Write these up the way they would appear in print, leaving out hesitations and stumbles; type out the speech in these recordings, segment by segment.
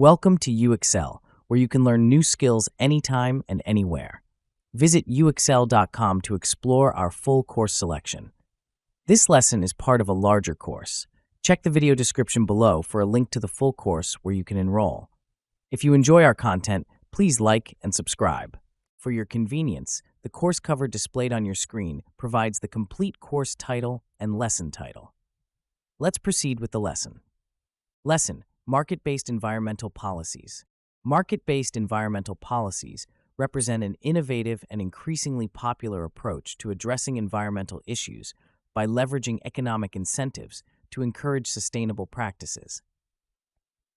Welcome to UXL, where you can learn new skills anytime and anywhere. Visit uxl.com to explore our full course selection. This lesson is part of a larger course. Check the video description below for a link to the full course where you can enroll. If you enjoy our content, please like and subscribe. For your convenience, the course cover displayed on your screen provides the complete course title and lesson title. Let's proceed with the lesson. Lesson: Market-based environmental policies. Market-based environmental policies represent an innovative and increasingly popular approach to addressing environmental issues by leveraging economic incentives to encourage sustainable practices.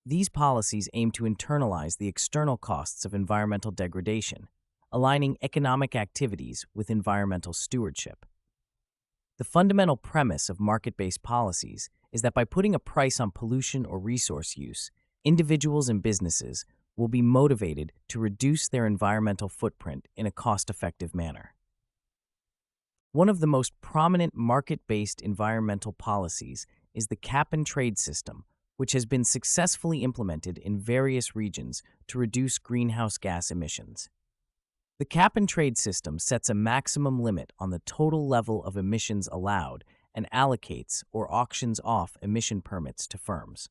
These policies aim to internalize the external costs of environmental degradation, aligning economic activities with environmental stewardship. The fundamental premise of market-based policies is that by putting a price on pollution or resource use, individuals and businesses will be motivated to reduce their environmental footprint in a cost-effective manner. One of the most prominent market-based environmental policies is the cap-and-trade system, which has been successfully implemented in various regions to reduce greenhouse gas emissions. The cap-and-trade system sets a maximum limit on the total level of emissions allowed and allocates or auctions off emission permits to firms.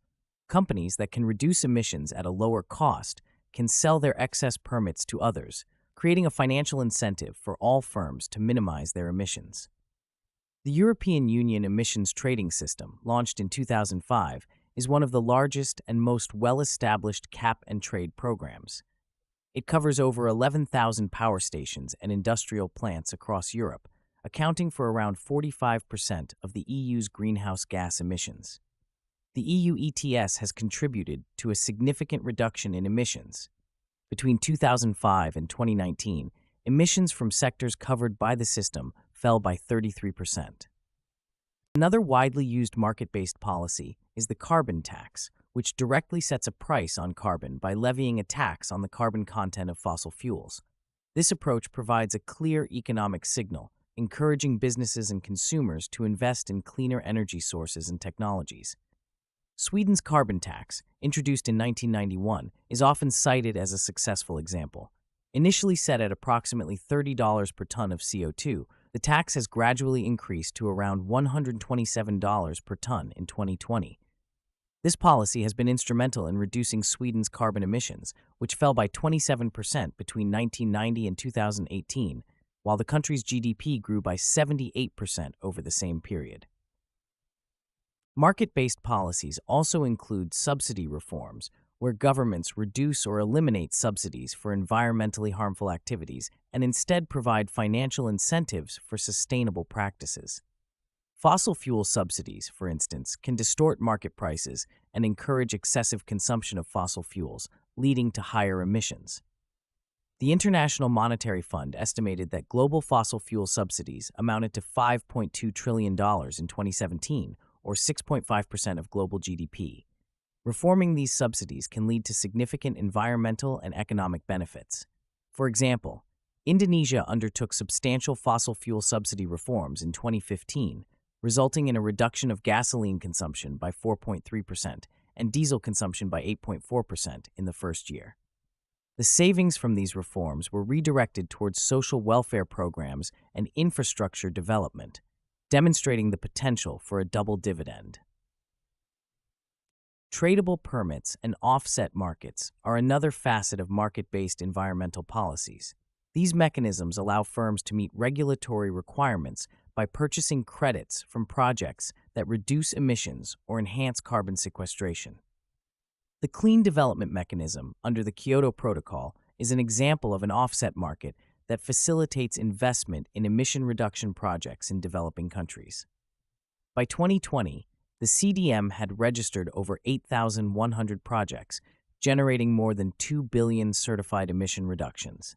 Companies that can reduce emissions at a lower cost can sell their excess permits to others, creating a financial incentive for all firms to minimize their emissions. The European Union emissions trading system, launched in 2005, is one of the largest and most well-established cap-and-trade programs. It covers over 11,000 power stations and industrial plants across Europe, accounting for around 45% of the EU's greenhouse gas emissions. The EU ETS has contributed to a significant reduction in emissions. Between 2005 and 2019, emissions from sectors covered by the system fell by 33%. Another widely used market-based policy is the carbon tax, which directly sets a price on carbon by levying a tax on the carbon content of fossil fuels. This approach provides a clear economic signal, encouraging businesses and consumers to invest in cleaner energy sources and technologies. Sweden's carbon tax, introduced in 1991, is often cited as a successful example. Initially set at approximately $30 per ton of CO2, the tax has gradually increased to around $127 per ton in 2020. This policy has been instrumental in reducing Sweden's carbon emissions, which fell by 27% between 1990 and 2018, while the country's GDP grew by 78% over the same period. Market-based policies also include subsidy reforms, where governments reduce or eliminate subsidies for environmentally harmful activities and instead provide financial incentives for sustainable practices. Fossil fuel subsidies, for instance, can distort market prices and encourage excessive consumption of fossil fuels, leading to higher emissions. The International Monetary Fund estimated that global fossil fuel subsidies amounted to $5.2 trillion in 2017, or 6.5% of global GDP. Reforming these subsidies can lead to significant environmental and economic benefits. For example, Indonesia undertook substantial fossil fuel subsidy reforms in 2015, resulting in a reduction of gasoline consumption by 4.3% and diesel consumption by 8.4% in the first year. The savings from these reforms were redirected towards social welfare programs and infrastructure development, demonstrating the potential for a double dividend. Tradable permits and offset markets are another facet of market-based environmental policies. These mechanisms allow firms to meet regulatory requirements by purchasing credits from projects that reduce emissions or enhance carbon sequestration. The Clean Development Mechanism under the Kyoto Protocol is an example of an offset market that facilitates investment in emission reduction projects in developing countries. By 2020, the CDM had registered over 8,100 projects, generating more than 2 billion certified emission reductions.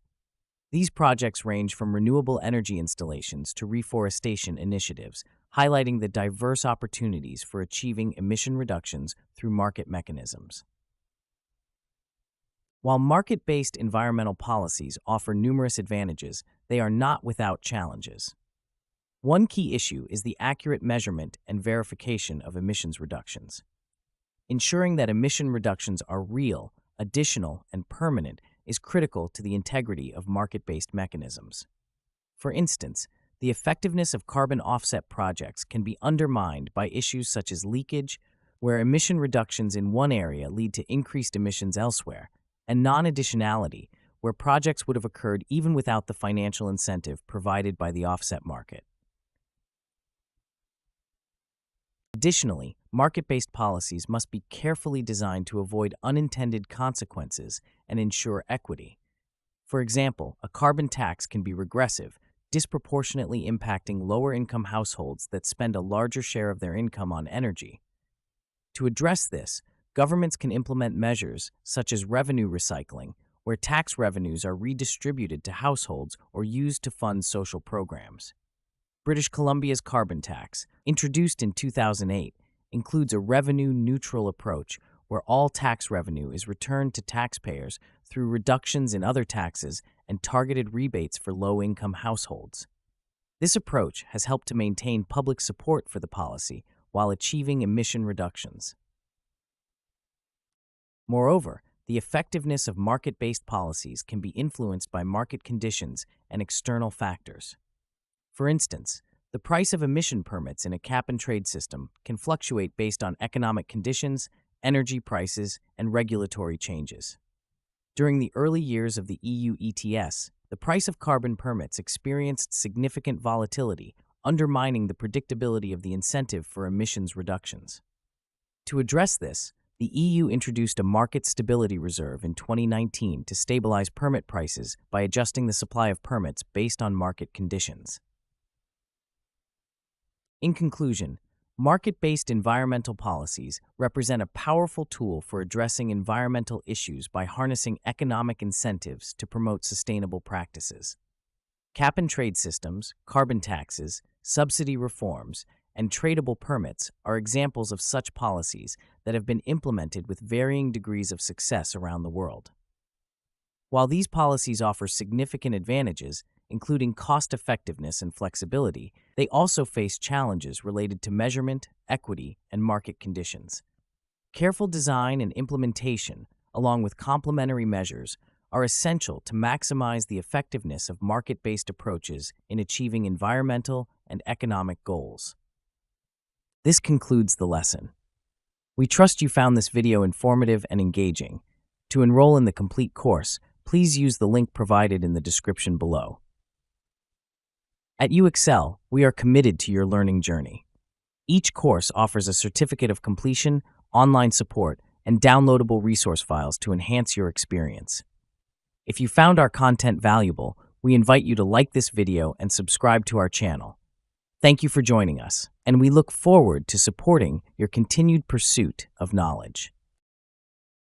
These projects range from renewable energy installations to reforestation initiatives, highlighting the diverse opportunities for achieving emission reductions through market mechanisms. While market-based environmental policies offer numerous advantages, they are not without challenges. One key issue is the accurate measurement and verification of emissions reductions. Ensuring that emission reductions are real additional, and permanent is critical to the integrity of market-based mechanisms. For instance, the effectiveness of carbon offset projects can be undermined by issues such as leakage, where emission reductions in one area lead to increased emissions elsewhere, and non-additionality, where projects would have occurred even without the financial incentive provided by the offset market. Additionally, market-based policies must be carefully designed to avoid unintended consequences and ensure equity. For example, a carbon tax can be regressive, disproportionately impacting lower-income households that spend a larger share of their income on energy. To address this, governments can implement measures such as revenue recycling, where tax revenues are redistributed to households or used to fund social programs. British Columbia's carbon tax, introduced in 2008, includes a revenue-neutral approach where all tax revenue is returned to taxpayers through reductions in other taxes and targeted rebates for low-income households. This approach has helped to maintain public support for the policy while achieving emission reductions. Moreover, the effectiveness of market-based policies can be influenced by market conditions and external factors. For instance, the price of emission permits in a cap-and-trade system can fluctuate based on economic conditions, energy prices, and regulatory changes. During the early years of the EU ETS, the price of carbon permits experienced significant volatility, undermining the predictability of the incentive for emissions reductions. To address this, the EU introduced a market stability reserve in 2019 to stabilize permit prices by adjusting the supply of permits based on market conditions. In conclusion, market-based environmental policies represent a powerful tool for addressing environmental issues by harnessing economic incentives to promote sustainable practices. Cap-and-trade systems, carbon taxes, subsidy reforms, and tradable permits are examples of such policies that have been implemented with varying degrees of success around the world. While these policies offer significant advantages, including cost-effectiveness and flexibility, they also face challenges related to measurement, equity, and market conditions. Careful design and implementation, along with complementary measures, are essential to maximize the effectiveness of market-based approaches in achieving environmental and economic goals. This concludes the lesson. We trust you found this video informative and engaging. To enroll in the complete course, please use the link provided in the description below. At UExcel, we are committed to your learning journey. Each course offers a certificate of completion, online support, and downloadable resource files to enhance your experience. If you found our content valuable, we invite you to like this video and subscribe to our channel. Thank you for joining us, and we look forward to supporting your continued pursuit of knowledge.